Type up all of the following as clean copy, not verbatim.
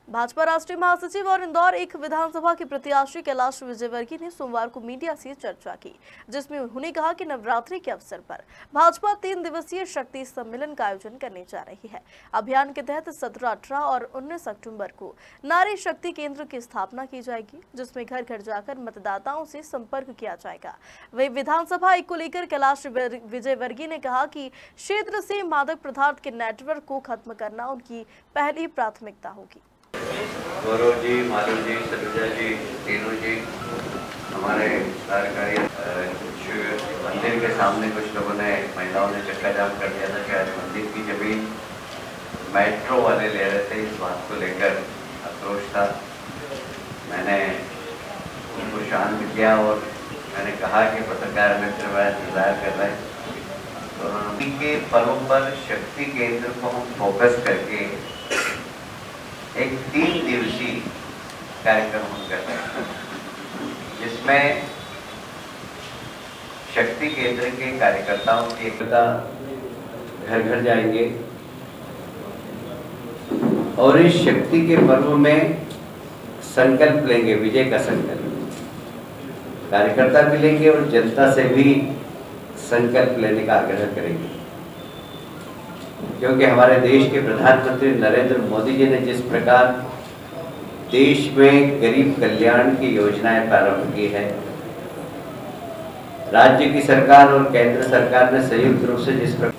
भाजपा राष्ट्रीय महासचिव और इंदौर एक विधानसभा के प्रत्याशी कैलाश विजयवर्गीय ने सोमवार को मीडिया से चर्चा की, जिसमें उन्होंने कहा कि नवरात्रि के अवसर पर भाजपा 3 दिवसीय शक्ति सम्मेलन का आयोजन करने जा रही है। अभियान के तहत 17, 18 और 19 अक्टूबर को नारी शक्ति केंद्र की स्थापना की जाएगी, जिसमें घर घर जाकर मतदाताओं से संपर्क किया जाएगा। वही विधानसभा एक को लेकर कैलाश विजयवर्गीय ने कहा कि क्षेत्र से मादक पदार्थ के नेटवर्क को खत्म करना उनकी पहली प्राथमिकता होगी। गौरव जी, मालू जी, सलूजा जी, तीनों जी हमारे कार्यकारी मंदिर के सामने कुछ लोगों ने, महिलाओं ने चक्का जाम कर दिया था। शायद मंदिर की जमीन मेट्रो वाले ले रहे थे, इस बात को लेकर आक्रोश था। मैंने उनको शांत किया और मैंने कहा कि पत्रकार मित्र वह इंतजार कर रहे हैं। तो उन्होंने के पर्व पर शक्ति केंद्र को हम फोकस करके एक 3 दिवसीय कार्यक्रम हम कर रहे हैं, जिसमें शक्ति केंद्र के कार्यकर्ताओं की एकता घर घर जाएंगे और इस शक्ति के पर्व में संकल्प लेंगे, विजय का संकल्प। कार्यकर्ता भी लेंगे और जनता से भी संकल्प लेने का आग्रह करेंगे, क्योंकि हमारे देश के प्रधानमंत्री नरेंद्र मोदी जी ने जिस प्रकार देश में गरीब कल्याण की योजनाएं प्रारंभ की है, राज्य की सरकार और केंद्र सरकार ने संयुक्त रूप से जिस प्रकार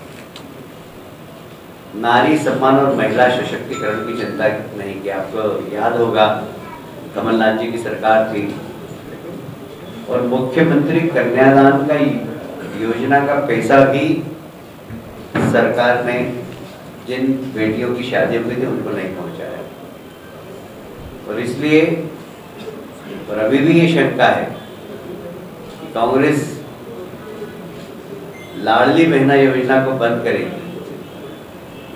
नारी सम्मान और महिला सशक्तिकरण की चिंता नहीं की। आपको याद होगा कमलनाथ जी की सरकार थी और मुख्यमंत्री कन्यादान का योजना का पैसा भी सरकार ने जिन बेटियों की शादी हुई थी उनको नहीं पहुंचाया। और इसलिए और अभी भी ये शंका है कि कांग्रेस लाडली बहना योजना को बंद करेगी,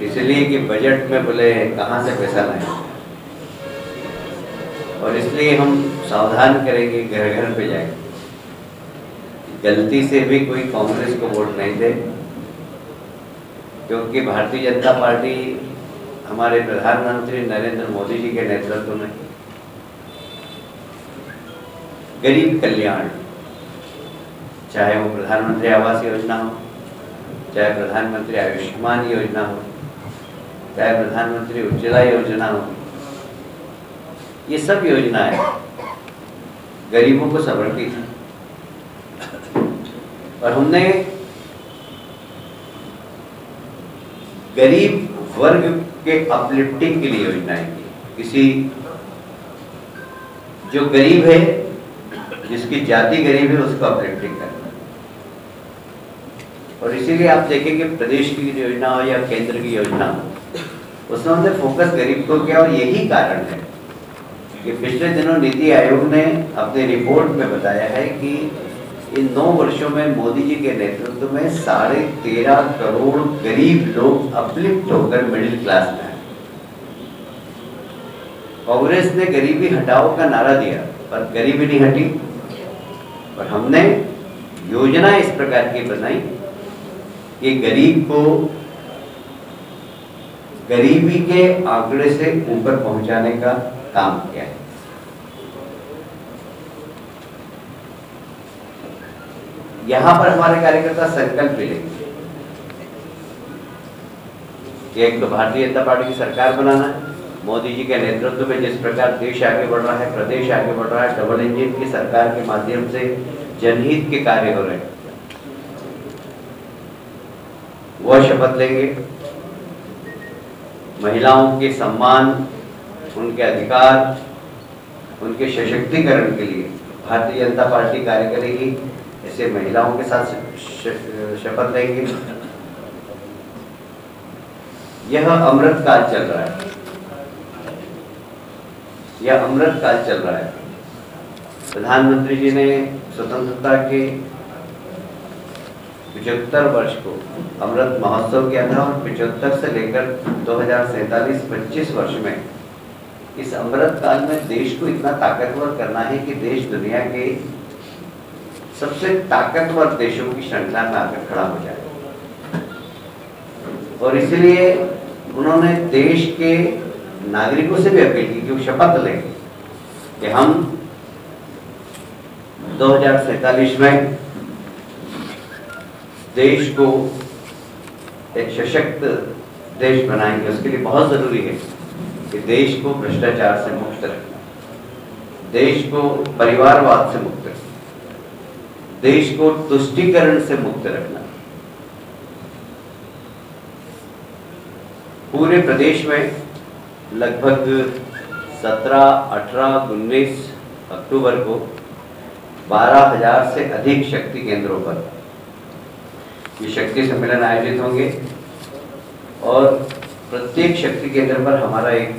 इसलिए कि बजट में बोले कहां से पैसा लाए। और इसलिए हम सावधान करेंगे, घर घर पे जाएंगे, गलती से भी कोई कांग्रेस को वोट नहीं दे, क्योंकि भारतीय जनता पार्टी हमारे प्रधानमंत्री नरेंद्र मोदी जी के नेतृत्व में गरीब कल्याण, चाहे वो प्रधानमंत्री आवास योजना हो, चाहे प्रधानमंत्री आयुष्मान योजना हो, चाहे प्रधानमंत्री उज्ज्वला योजना हो, ये सब योजनाएं गरीबों को समर्पित हैं। और हमने गरीब वर्ग के अपलिफ्टिंग के लिए योजनाएं की। किसी जो गरीब है, जिसकी जाति गरीब है, उसको अपलिफ्टिंग करना। और इसीलिए आप देखेंगे प्रदेश की योजना हो या केंद्र की योजना हो, उसमें हमने फोकस गरीब को किया। और यही कारण है कि पिछले दिनों नीति आयोग ने अपने रिपोर्ट में बताया है कि इन 9 वर्षों में मोदी जी के नेतृत्व में 13.5 करोड़ गरीब लोग अपलिफ्ट होकर मिडिल क्लास में आए। कांग्रेस ने गरीबी हटाओ का नारा दिया, पर गरीबी नहीं हटी। और हमने योजना इस प्रकार की बनाई कि गरीब को गरीबी के आंकड़े से ऊपर पहुंचाने का काम किया है। यहां पर हमारे कार्यकर्ता संकल्प भी लेंगे कि एक तो भारतीय जनता पार्टी की सरकार बनाना है। मोदी जी के नेतृत्व में जिस प्रकार देश आगे बढ़ रहा है, प्रदेश आगे बढ़ रहा है, डबल इंजन की सरकार के माध्यम से जनहित के कार्य हो रहे हैं, वह शपथ लेंगे। महिलाओं के सम्मान, उनके अधिकार, उनके सशक्तिकरण के लिए भारतीय जनता पार्टी कार्य करेगी। ऐसे महिलाओं के साथ शपथ लेंगे। यह अमृत काल चल रहा है, यह अमृत काल चल रहा है। प्रधानमंत्री जी ने स्वतंत्रता के 75 वर्ष को अमृत महोत्सव किया था और 75 से लेकर 2047-25 वर्ष में इस अमृत काल में देश को इतना ताकतवर करना है कि देश दुनिया के सबसे ताकतवर देशों की श्रृंखला में आकर खड़ा हो जाए। और इसलिए उन्होंने देश के नागरिकों से भी अपील की कि वो शपथ लें कि हम 2047 में देश को एक सशक्त देश बनाएंगे। उसके लिए बहुत जरूरी है कि देश को भ्रष्टाचार से मुक्त रखना, देश को परिवारवाद से मुक्त रखना, देश को तुष्टीकरण से मुक्त रखना। पूरे प्रदेश में लगभग 17, 18, 19 अक्टूबर को 12,000 से अधिक शक्ति केंद्रों पर ये शक्ति सम्मेलन आयोजित होंगे और प्रत्येक शक्ति केंद्र पर हमारा एक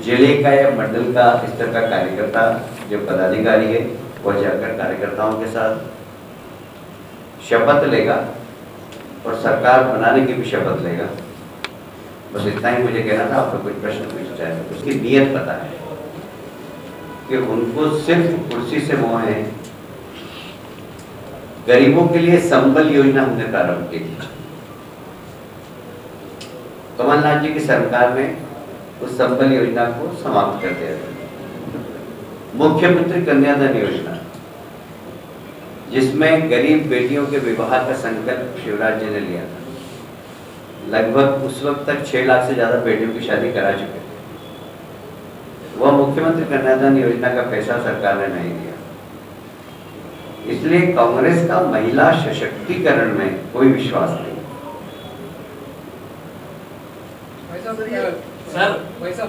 जिले का या मंडल का स्तर का कार्यकर्ता जो पदाधिकारी है वह जाकर कार्यकर्ताओं के साथ शपथ लेगा और सरकार बनाने की भी शपथ लेगा। बस इतना ही मुझे कहना था। आपको कुछ प्रश्न पूछना चाहे तो उसकी नीयत पता है कि उनको सिर्फ कुर्सी से मोह है। गरीबों के लिए संबल योजना हमने प्रारंभ की थी। कमलनाथ जी की सरकार ने उस संबल योजना को समाप्त कर दिया था। मुख्यमंत्री कन्यादान योजना, जिसमें गरीब बेटियों के विवाह का संकल्प शिवराज जी ने लिया था। लगभग उस वक्त तक 6 लाख से ज्यादा बेटियों की शादी करा चुके थे। वह मुख्यमंत्री कन्यादान योजना का पैसा सरकार ने नहीं दिया। इसलिए कांग्रेस का महिला सशक्तिकरण में कोई विश्वास नहीं। सर वैसा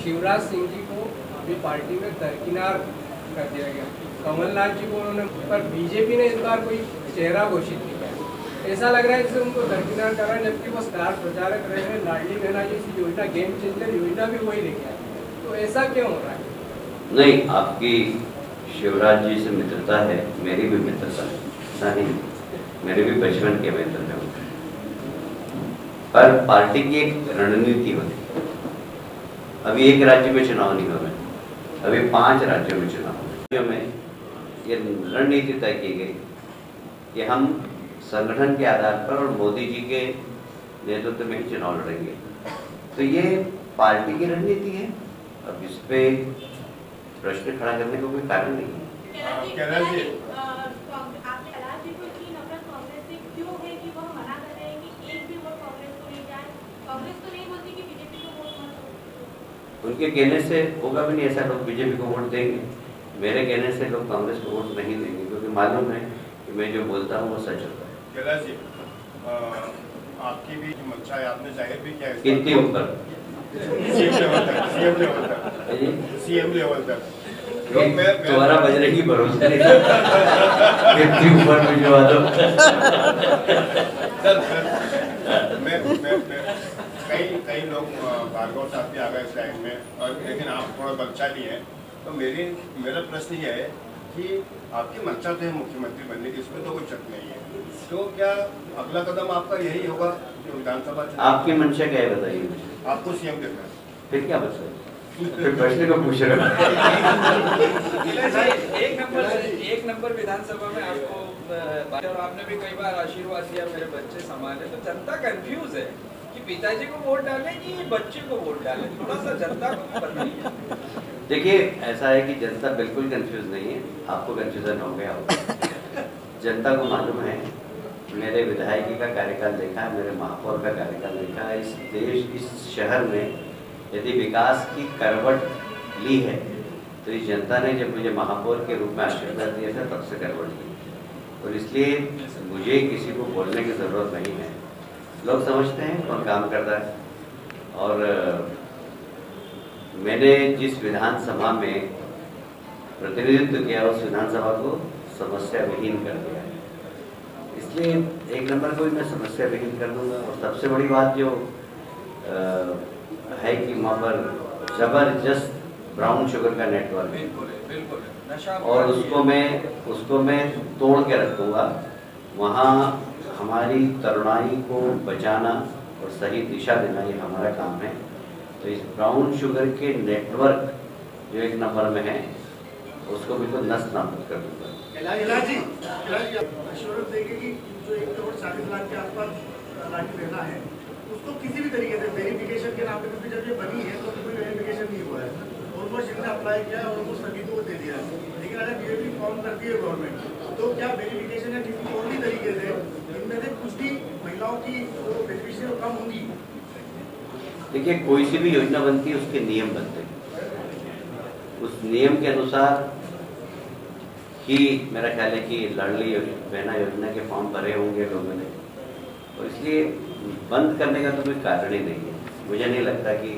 शिवराज सिंह जी को अभी पार्टी में दरकिनार कर दिया गया। कमलनाथ जी को उन्होंने, पर बीजेपी ने इस बार कोई चेहरा घोषित नहीं किया। ऐसा लग रहा है जैसे उनको दरकिनार कर रहा है, जबकि वो स्टार प्रचारक रहे हैं। लाडली बहना जैसी योजना, गेम चेंजर योजना भी वही लेके आए। तो ऐसा क्यों हो रहा है? नहीं, आपकी शिवराज जी से मित्रता है, मेरी भी मित्रता है, ऐसा नहीं, मेरे भी बचपन के मित्र हैं। पर पार्टी की एक रणनीति होती है। अभी एक राज्य में चुनाव नहीं हो रहे, अभी 5 राज्यों में चुनाव हो रहे। में ये रणनीति तय की गई कि हम संगठन के आधार पर और मोदी जी के नेतृत्व में ही चुनाव लड़ेंगे। तो ये पार्टी की रणनीति है। अब इस पे प्रश्न खड़ा करने को कोई कारण नहीं है। उनके कहने से होगा भी नहीं ऐसा। लोग बीजेपी को वोट देंगे, मेरे कहने से लोग कांग्रेस को वोट नहीं देंगे, क्योंकि मालूम है कि मैं जो बोलता हूँ वो सच होता है। कैलाश जी, आपकी भी मंशा है, आपने जाहिर भी किया। कितने ऊपर? सीएम लेवल तक तुम्हारा बजने की भरोसा नहीं कितनी ऊपर भिजवा दो। कई लोग भार्गव साहब भी आ गए इस लाइन में, और लेकिन आप थोड़ा बलशाली हैं। तो मेरा प्रश्न ये है कि आपकी मंशा तो है मुख्यमंत्री बनने की, इसमें तो कोई शक नहीं है। तो क्या अगला कदम आपका यही होगा जो विधानसभा? आपकी मंशा क्या है बताइए मुझे। आपको सीएम देखना है। फिर क्या बचा? फिर प्रश्न को पूछ रहे एक नंबर विधानसभा में आपको, और आपने भी कई बार आशीर्वाद दिया मेरे बच्चे संभाले। तो जनता कंफ्यूज है कि पिताजी को वोट डालें कि बच्चे को वोट डालें। थोड़ा सा जनता को बताइए। देखिए, ऐसा है कि जनता बिल्कुल कंफ्यूज नहीं है। आपको कंफ्यूजन हो गया होगा। जनता को मालूम है, मेरे विधायकी का कार्यकाल देखा है, मेरे महापौर का कार्यकाल देखा है। इस देश, इस शहर में यदि विकास की करवट ली है तो इस जनता ने जब मुझे महापौर के रूप में आशीर्वाद दिया था तब से करवट ली। और इसलिए मुझे किसी को बोलने की ज़रूरत नहीं है। लोग समझते हैं कौन काम करता है। और मैंने जिस विधानसभा में प्रतिनिधित्व किया उस विधानसभा को समस्या विहीन कर दिया है। इसलिए एक नंबर को भी मैं समस्या विहीन कर दूंगा। और सबसे बड़ी बात जो है कि वहाँ पर जबरदस्त ब्राउन शुगर का नेटवर्क है और उसको मैं तोड़ के रखूँगा। वहाँ हमारी तरुणाई को बचाना और सही दिशा देना ये हमारा काम है। तो इस ब्राउन शुगर के नेटवर्क जो एक नंबर में है उसको बिल्कुल नष्ट नाबूद कर दूँगा। जो 1 करोड़ 40 लाख के आसपास राशि देना है, उसको किसी भी तरीके से वेरिफिकेशन के नाम पे, क्योंकि जब ये बनी है तो कोई वेरिफिकेशन नहीं हुआ है, ऑलमोस्ट जिसने अप्लाई किया है ऑलमोस्ट सभी को दे दिया है। लेकिन अगर बीजेपी फॉर्म करती है गवर्नमेंट, तो क्या वेरिफिकेशन या किसी और भी तरीके से इनमें से कुछ भी महिलाओं की जो बेनिफिशियल कम होंगी? देखिए, कोई सी भी योजना बनती है उसके नियम बनते हैं, उस नियम के अनुसार ही मेरा ख्याल है कि लाडली बहना योजना के फॉर्म भरे होंगे लोगों ने, और इसलिए बंद करने का तो कोई कारण ही नहीं है। मुझे नहीं लगता कि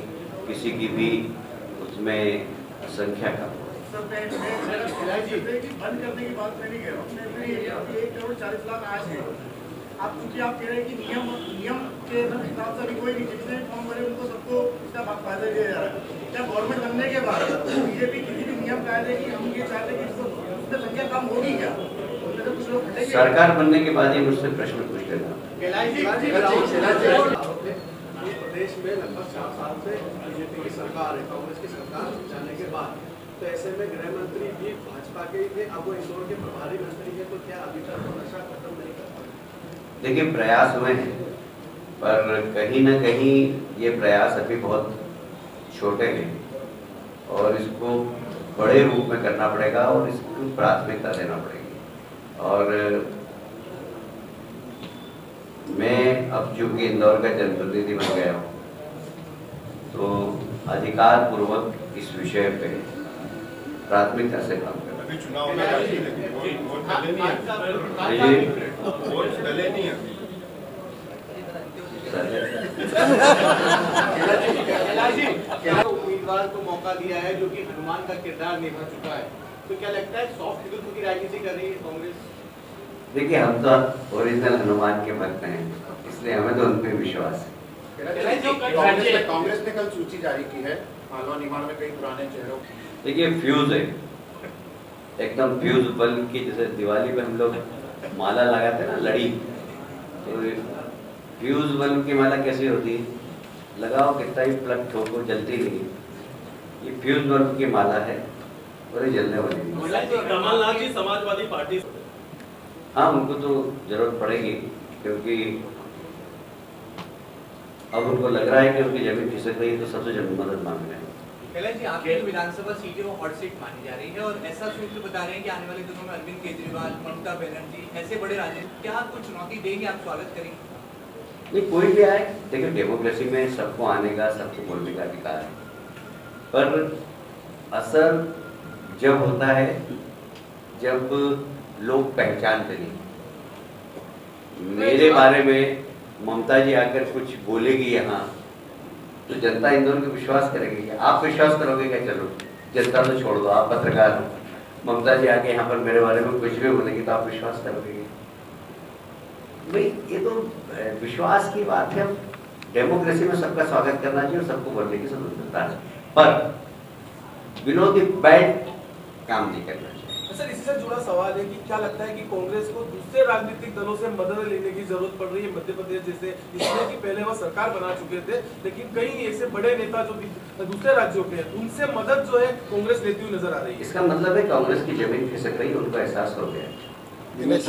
किसी की भी उसमें संख्या कम हो। सर मैं बंद करने की बात मैं नहीं कह रहा हूँ, मैं 1,40,00,000 आज है। आप चूंकि आप कह रहे हैं कि नियम के हिसाब से अभी कोई नहीं, जितने फॉर्म भरे उनको सबको इसका फायदा दिया जा रहा है। क्या गवर्नमेंट बनने के बाद बीजेपी किसी भी नियम कायदे की हम ये चाहते हैं कि उससे संख्या कम होगी क्या? उनमें तो कुछ लोग हटेंगे। सरकार बनने के बाद ही मुझसे प्रश्न पूछ लेना। प्रदेश में लगभग 4 साल से बीजेपी की सरकार है, कांग्रेस की सरकार जाने के बाद, तो ऐसे में गृह मंत्री भी भाजपा के ही थे, अब वो इंदौर के प्रभारी मंत्री है, तो क्या अभी तक नशा खत्म नहीं कर पाए? देखिए, प्रयास हुए हैं, पर कहीं ना कहीं ये प्रयास अभी बहुत छोटे हैं और इसको बड़े रूप में करना पड़ेगा और इसको प्राथमिकता देना पड़ेगी। और मैं अब चूंकि इंदौर का जनप्रतिनिधि बन गया हूँ, तो अधिकार पूर्वक इस विषय पे प्राथमिकता से काम कर। अभी चुनाव में वोट डले नहीं है। उम्मीदवार को मौका दिया है जो कि हनुमान का किरदार निभा चुका है, तो क्या लगता है सॉफ्ट विकल्प की राजनीति कर रही है कांग्रेस? देखिए, हम तो ओरिजिनल हनुमान के भक्त हैं, इसलिए हमें तो उन पर विश्वास है। कांग्रेस ने कल सूची जारी की है, मालवा निमाड़ में कई पुराने चेहरों। देखिए, फ्यूज है, एकदम फ्यूज बल्ब की, जैसे दिवाली पे हम लोग माला लगाते हैं ना, लड़ी, तो फ्यूज बल्ब की माला कैसी होती है? लगाओ कितना ही प्लग ठोको, जलती नहीं। ये फ्यूज बल्ब की माला है और ये जलने वाली नहीं। कमलनाथ जी समाजवादी पार्टी, हाँ, उनको तो जरूरत पड़ेगी, क्योंकि अब उनको लग रहा है कि उनकी जमीन खिसक रही है, तो सबसे जरूर मदद मांग रहे हैं। कैलाश जी, आपकी जो विधानसभा सीट है वो हॉट सीट मानी जा रही है और ऐसा सूत्र बता रहे हैं कि आने वाले दिनों में अरविंद केजरीवाल, ममता बनर्जी, ऐसे बड़े राजनीतिक, क्या कुछ चुनौती देंगे, आप स्वागत करेंगे? नहीं, कोई भी आए, देखिए डेमोक्रेसी में सबको आने का, सबको बोलने का अधिकार है, पर असर जब होता है जब लोग पहचानते नहीं। मेरे बारे में ममता जी आकर कुछ बोलेगी यहाँ, तो जनता इंदौर को विश्वास करेगी। आप विश्वास करोगे क्या? चलो, जनता तो छोड़ दो, आप पत्रकार हो। ममता जी आके यहाँ पर मेरे बारे में कुछ भी बोलेगी तो आप विश्वास करोगे? भाई, ये तो विश्वास की बात है। डेमोक्रेसी में सबका स्वागत करना चाहिए और सबको बोलने की स्वतंत्रता है, पर विनोदी बैठ काम नहीं करना चाहिए। सर, इसी से जुड़ा सवाल है कि क्या लगता है कि कांग्रेस को दूसरे राजनीतिक दलों से मदद लेने की जरूरत पड़ रही है मध्य प्रदेश जैसे, इसलिए कि पहले वह सरकार बना चुके थे, लेकिन कई ऐसे बड़े नेता जो दूसरे राज्यों के हैं उनसे मदद जो है कांग्रेस लेती हुई नजर आ रही है। इसका मतलब है कांग्रेस की जमीन खिसक रही है, उनको एहसास हो गया। दिनेश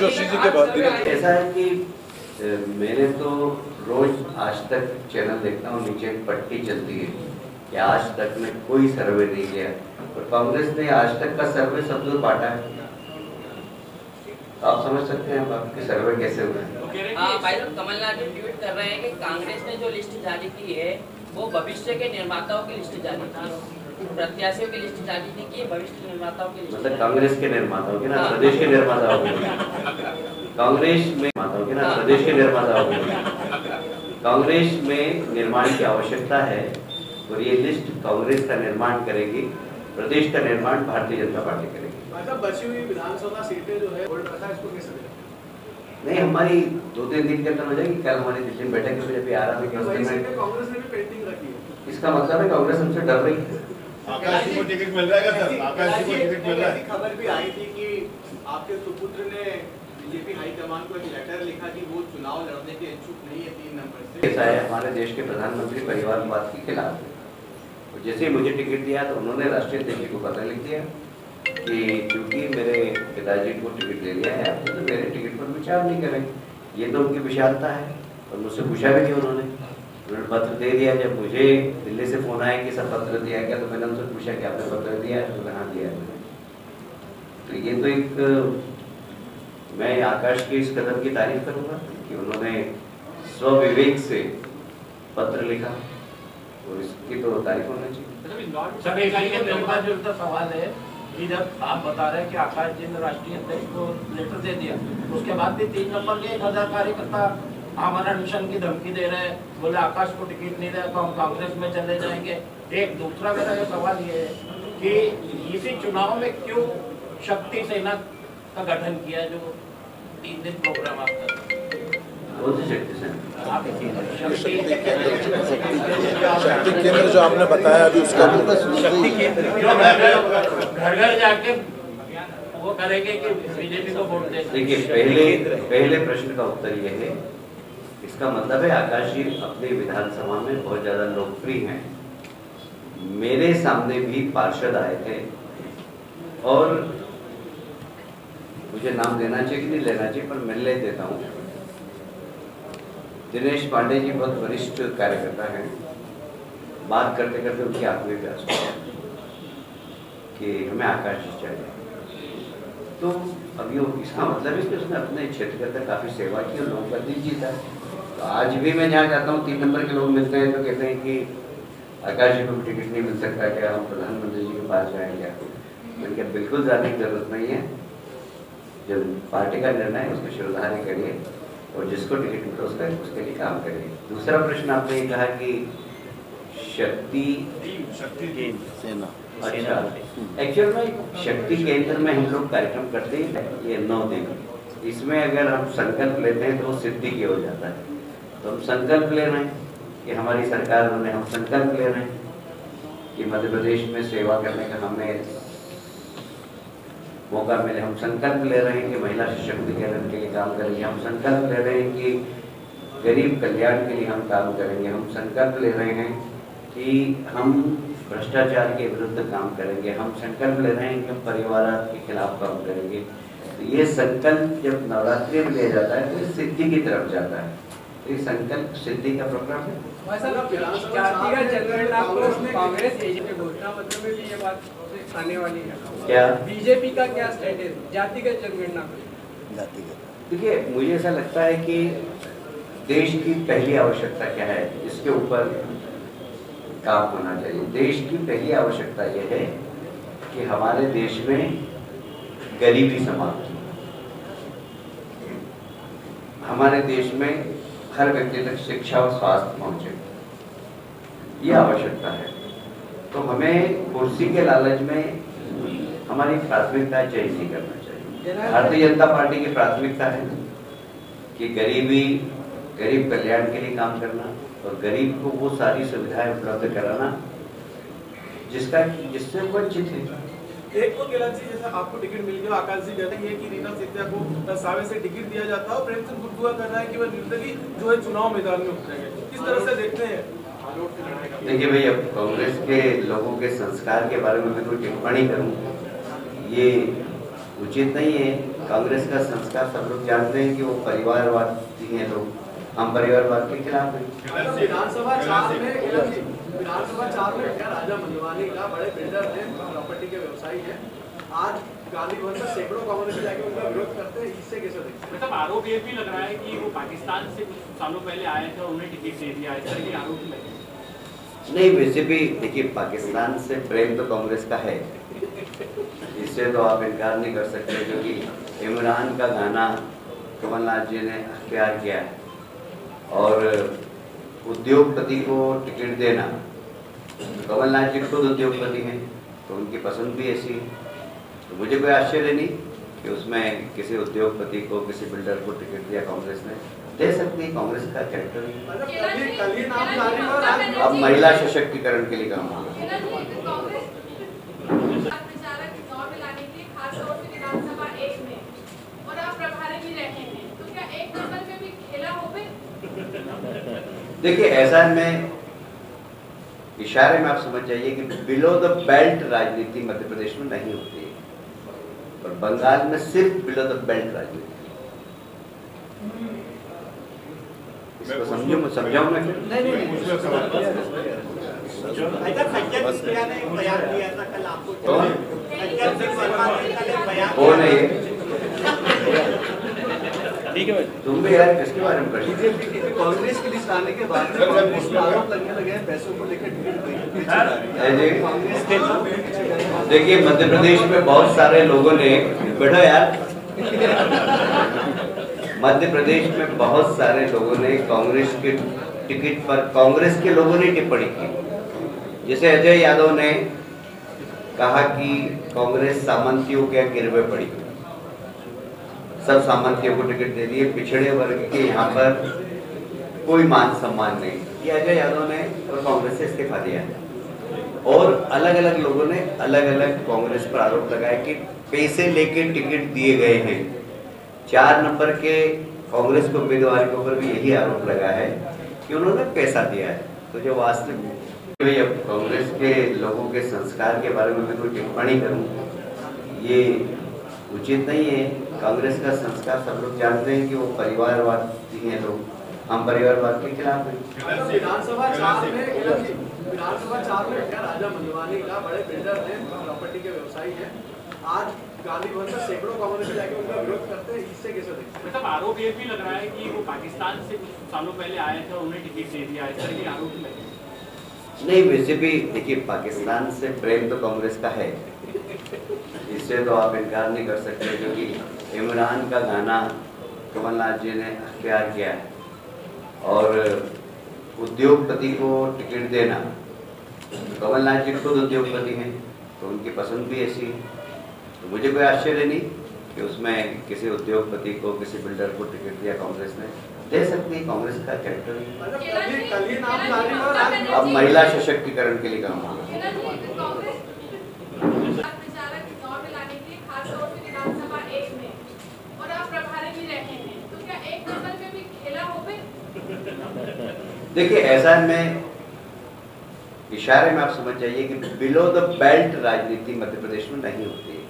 जोशी जी के बाद ऐसा है कि मैंने तो रोज आज तक चैनल देखता हूँ, नीचे एक पट्टी चलती है कि आज तक में कोई सर्वे नहीं किया, और कांग्रेस ने आज तक का सर्वे सब दूर बांटा है। आप समझ सकते हैं आपके सर्वे कैसे हुए हैं। भाई साहब, कमलनाथ जी ट्वीट कर रहे हैं कि कांग्रेस ने जो लिस्ट जारी की है वो भविष्य के निर्माताओं की लिस्ट जारी की, प्रत्याशियों की लिस्ट जारी नहीं की, भविष्य के निर्माताओं की लिस्ट। मतलब कांग्रेस के निर्माताओं की ना, प्रदेश के निर्माताओं की। कांग्रेस में निर्माताओं की ना, प्रदेश के निर्माताओं की। कांग्रेस में निर्माण की आवश्यकता है और ये लिस्ट कांग्रेस का निर्माण करेगी, प्रदेश का निर्माण भारतीय जनता पार्टी करेगी। मतलब बची हुई विधानसभा सीटें जो है होल्ड रखा है, इसको कैसे देखें? नहीं, हमारी 2-3 दिन के अंदर हो जाएगी। कल हमारी दिल्ली में बैठक है, जब आ रहा है कांग्रेस ने भी पेंटिंग रखी है। इसका मतलब है कांग्रेस हमसे डर रही है। आकाश जी को टिकट मिल रहा है सर? आकाश जी को टिकट मिल रहा है? खबर भी आई थी कि आपके सुपुत्र ने बीजेपी हाईकमान को एक लेटर लिखा कि वो चुनाव लड़ने के इच्छुक नहीं है 3 नंबर से। ऐसा है, हमारे देश के प्रधानमंत्री परिवारवाद के खिलाफ है। जैसे ही मुझे टिकट दिया तो उन्होंने राष्ट्रीय अध्यक्ष को पत्र लिख दिया कि क्योंकि मेरे पिताजी को टिकट दे दिया है, आप तो मेरे टिकट पर विचार नहीं करेंगे। ये तो उनकी विशालता है। और मुझसे पूछा भी नहीं उन्होंने पत्र दे दिया। जब मुझे दिल्ली से फ़ोन आया कि सब पत्र दिया गया, तो मैंने उनसे पूछा कि आपने पत्र दिया है? तो हाँ दिया है। तो ये तो एक मैं आकाश के इस कदम की तारीफ करूँगा कि उन्होंने स्वविवेक से पत्र लिखा, और इसकी तो तारीफ होना चाहिए। सर एक मिलता जुलता सवाल है कि जब आप बता रहे हैं कि आकाश जी ने राष्ट्रीय अध्यक्ष को लेटर दे दिया, उसके बाद भी 3 नंबर के 1000 कार्यकर्ता हमारा मिशन की धमकी दे रहे हैं, बोले आकाश को टिकट नहीं रहा तो हम कांग्रेस में चले जाएंगे। एक दूसरा मेरा ये सवाल ये है कि इसी चुनाव में क्यों शक्ति सेना का गठन किया, जो 3 दिन प्रोग्राम आपका? शक्ति केंद्र जो आपने बताया अभी उसका घर घर जाके वो करेंगे कि बीजेपी को वोट दे। देखिए, पहले प्रश्न का उत्तर यह है, इसका मतलब है आकाश जी अपने विधानसभा में बहुत ज्यादा लोकप्रिय हैं। मेरे सामने भी पार्षद आए थे, और मुझे नाम देना चाहिए कि नहीं लेना चाहिए, पर मैं ले देता हूँ। दिनेश पांडे जी बहुत वरिष्ठ कार्यकर्ता हैं। बात करते करते उनकी आत्मविश्वास कि हमें आकाश जी चाहिए। तो अभी इसका मतलब है कि उसने अपने क्षेत्र के अंदर काफ़ी सेवा की और लोगों का दिल जीता है। तो आज भी मैं जहाँ जाता हूँ 3 नंबर के लोग मिलते हैं तो कहते हैं कि आकाश जी को टिकट नहीं मिल सकता क्या, हम प्रधानमंत्री जी के पास जाएँ क्या? मैंने कहा बिल्कुल जाने की जरूरत नहीं है। जब पार्टी का निर्णय है उसको शिरोधार्य करिए, और जिसको टिकट मिलता उसका उसके लिए काम करिए। दूसरा प्रश्न आपने ये कहा कि शक्ति सेना, अच्छा, एक्चुअल में शक्ति केंद्र में हम लोग कार्यक्रम करते हैं ये 9 दिन। इसमें अगर हम संकल्प लेते हैं तो वो सिद्धि की हो जाता है। तो हम संकल्प ले रहे हैं कि हमारी सरकार में, हम संकल्प ले रहे हैं कि मध्य प्रदेश में सेवा करने का हमें मौका मिले। हम संकल्प ले रहे हैं कि महिला सशक्तिकरण के लिए काम करेंगे। हम संकल्प ले रहे हैं कि गरीब कल्याण के लिए हम काम करेंगे। हम संकल्प ले रहे हैं कि हम भ्रष्टाचार के विरुद्ध काम करेंगे। हम संकल्प ले रहे हैं कि हम परिवार के खिलाफ काम करेंगे। तो ये संकल्प जब नवरात्रि में लिया जाता है तो सिद्धि की तरफ जाता है। तो ये संकल्प सिद्धि का प्रोग्राम है। जातिगत जनगणना को कांग्रेस के घोषणा पत्र में भी ये बात आने वाली है क्या? बीजेपी का क्या स्टैंड है जातिगत जनगणना को? देखिए, मुझे ऐसा लगता है कि देश की पहली आवश्यकता क्या है, इसके ऊपर काम होना चाहिए। देश की पहली आवश्यकता यह है कि हमारे देश में गरीबी समाप्त हो, हमारे देश में हर व्यक्ति तक शिक्षा और स्वास्थ्य पहुंचे, ये आवश्यकता है। तो हमें कुर्सी के लालच में हमारी प्राथमिकता चेंज नहीं करना चाहिए। भारतीय जनता पार्टी की प्राथमिकता है कि गरीब कल्याण के लिए काम करना और गरीब को वो सारी सुविधाएं उपलब्ध कराना जिससे वंचित है। एक तो गिलान जी, जैसा आपको टिकट मिल गया, आकाश जी कहते हैं कि रीना सिंधिया को सावे से टिकट दिया जाता है और प्रेम सिंह गुर्जुआ कर रहा है कि वह निर्दलीय जो है चुनाव मैदान में उतरेंगे। किस तरह से देखते हैं? देखिए भाई, अब कांग्रेस के लोगों के संस्कार के बारे में मैं कोई टिप्पणी करूं ये उचित नहीं है। कांग्रेस का संस्कार सब लोग जानते हैं कि वो परिवारवादी हैं लोग। हम परिवारवाद के खिलाफ हैं। विधानसभा 4 में राजा मंजवानी का बड़े बिल्डर थे, प्रॉपर्टी के व्यवसायी हैं, आज गांधी भवन में सैकड़ों कांग्रेस जाके उनका विरोध करते हैं। इससे कैसे देखते हैं? मतलब आरोप ये भी लग रहा है कि वो पाकिस्तान से कुछ सालों पहले आए थे और उन्हें टिकट दे दिया, इस तरह के आरोप भी लगे। नहीं, वैसे भी देखिए, पाकिस्तान से प्रेम तो कांग्रेस का है, इससे तो आप इनकार नहीं कर सकते। क्योंकि इमरान का गाना कमलनाथ जी ने अख्तियार किया है और उद्योगपति को टिकट देना, कमलनाथ जी खुद उद्योगपति हैं तो उनकी पसंद भी ऐसी है। तो मुझे कोई आश्चर्य नहीं कि उसमें किसी उद्योगपति को, किसी बिल्डर को टिकट दिया कांग्रेस ने, दे सकती है, कांग्रेस का कैरेक्टर है। अब महिला सशक्तिकरण के लिए काम होगा। देखिए, ऐसा में इशारे में आप समझ जाइए कि बिलो द बेल्ट राजनीति मध्य प्रदेश में नहीं होती है और बंगाल में सिर्फ बिलो द बेल्ट राजनीति। इसको समझाऊं मैं फिर? कौन है ये? ठीक है भाई, तुम भी यार किसके बारे में कर? कांग्रेस की लिस्ट आने के बाद कांग्रेस पे आरोप लगने लगे हैं पैसों को लेकर देखिए, मध्य प्रदेश में बहुत सारे लोगों ने, बैठो यार, मध्य प्रदेश में बहुत सारे लोगों ने कांग्रेस के टिकट पर कांग्रेस के लोगों ने टिप्पणी की। जैसे अजय यादव ने कहा कि कांग्रेस सामंतियों के गिरवे पड़ी, सब सामंतियों को टिकट दे दिए, पिछड़े वर्ग के यहाँ पर कोई मान सम्मान नहीं। ये अजय यादव ने और कांग्रेस से इस्तीफा दिया है। और अलग अलग लोगों ने अलग अलग कांग्रेस पर आरोप लगाया कि पैसे लेके टिकट दिए गए हैं। 4 नंबर के कांग्रेस के उम्मीदवार के ऊपर भी यही आरोप लगा है कि उन्होंने पैसा दिया है। तो जो वास्तविक अब कांग्रेस के लोगों के संस्कार के बारे में मैं कोई टिप्पणी करूं, ये उचित नहीं है। कांग्रेस का संस्कार सब लोग जानते हैं कि वो परिवारवादी हैं लोग, हम परिवारवाद के खिलाफ हैं। विधानसभा 4 में राजा मंदवानी का बड़े बिल्डर हैं, प्रॉपर्टी के व्यवसायी हैं, आज गांधी भवन में सैकड़ों कांग्रेस जाके उनका विरोध करते हैं, इससे कैसे देखते हैं? मतलब आरोप ये भी लग रहा है कि वो पाकिस्तान से कुछ सालों पहले आए थे, उन्हें टिकट दे दिया, इस तरह के आरोप लगे। नहीं, वैसे भी देखिए, पाकिस्तान से प्रेम तो कांग्रेस का है, इससे तो आप इनकार नहीं कर सकते, क्योंकि इमरान का गाना कमलनाथ जी ने अख्तियार किया है। और उद्योगपति को टिकट देना, कमलनाथ जी खुद उद्योगपति हैं तो उनकी पसंद भी ऐसी है, तो मुझे कोई आश्चर्य नहीं कि उसमें किसी उद्योगपति को, किसी बिल्डर को टिकट दिया कांग्रेस ने। दे सकती है, कांग्रेस का कैरेक्टर। अब महिला सशक्तिकरण के लिए काम होगा। देखिए, ऐसा में इशारे में आप समझ जाइए कि बिलो द बेल्ट राजनीति मध्य प्रदेश में नहीं होती है,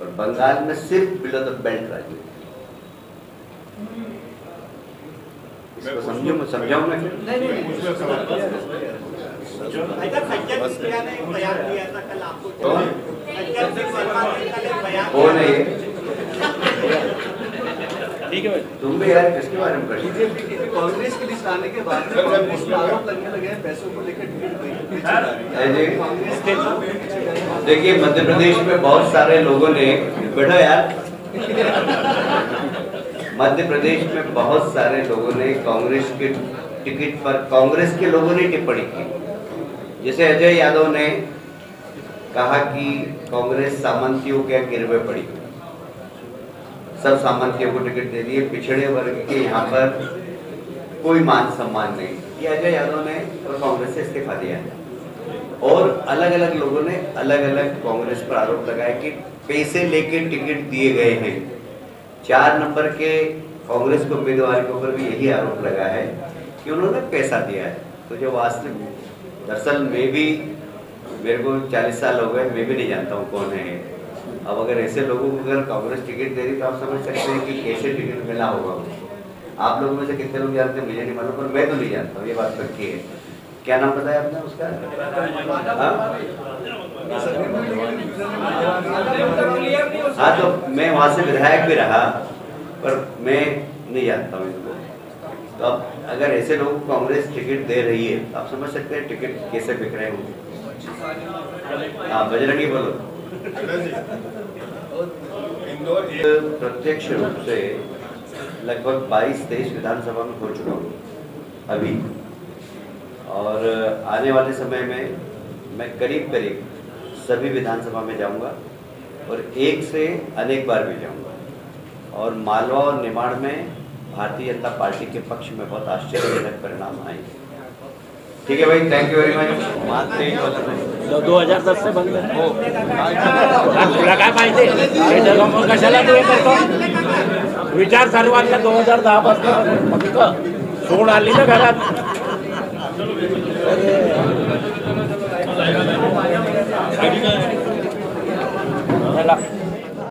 और बंगाल में सिर्फ बिलो द बेल्ट राजनीति। इसको समझाऊं मैं फिर? कौन है ये? ठीक है भाई, तुम भी यार किसके बारे में कर? कांग्रेस की लिस्ट आने के बाद कांग्रेस पे आरोप लगने लगे हैं पैसों को लेकर देखिए, मध्य प्रदेश में बहुत सारे लोगों ने, बैठो यार, मध्य प्रदेश में बहुत सारे लोगों ने कांग्रेस के टिकट पर कांग्रेस के लोगों ने टिप्पणी की। जैसे अजय यादव ने कहा कि कांग्रेस सामंतियों के गिरवे पड़ी, सब सामंतियों को टिकट दे दिए, पिछड़े वर्ग के यहाँ पर कोई मान सम्मान नहीं। ये अजय यादव ने और कांग्रेस से इस्तीफा दिया है। और अलग अलग लोगों ने अलग अलग कांग्रेस पर आरोप लगाया कि पैसे लेके टिकट दिए गए हैं। 4 नंबर के कांग्रेस के उम्मीदवार के ऊपर भी यही आरोप लगा है कि उन्होंने पैसा दिया है। तो जो वास्तविक, दरअसल मैं भी, मेरे को 40 साल हो गए, मैं भी नहीं जानता हूँ कौन है। अब अगर ऐसे लोगों को अगर कांग्रेस टिकट दे रही तो आप समझ सकते हैं कि कैसे टिकट मिला होगा। आप लोगों में से कितने लोग जानते हैं मुझे नहीं मालूम, पर मैं तो नहीं जानता हूँ, ये बात पक्की है। क्या नाम बताया आपने उसका? हाँ, तो मैं वहाँ से विधायक भी रहा, पर मैं नहीं जानता हूँ इनको। तो अब अगर ऐसे लोगों को कांग्रेस टिकट दे रही है तो आप समझ सकते हैं टिकट कैसे बिक रहे होंगे। हाँ, बजरंगी बोलो। प्रत्यक्ष रूप से लगभग 22-23 विधानसभा में हो चुका हूँ अभी, और आने वाले समय में मैं करीब करीब सभी विधानसभा में जाऊंगा और एक से अनेक बार भी जाऊंगा। और मालवा और निमाड़ में भारतीय जनता पार्टी के पक्ष में बहुत आश्चर्यजनक परिणाम आए। ठीक है भाई, थैंक यू वेरी मच। 2010 से बंद है लगा पाहिजे कशाला विचार सर्वांना 2010 पासून फक्त सोड आली ना घरात। चला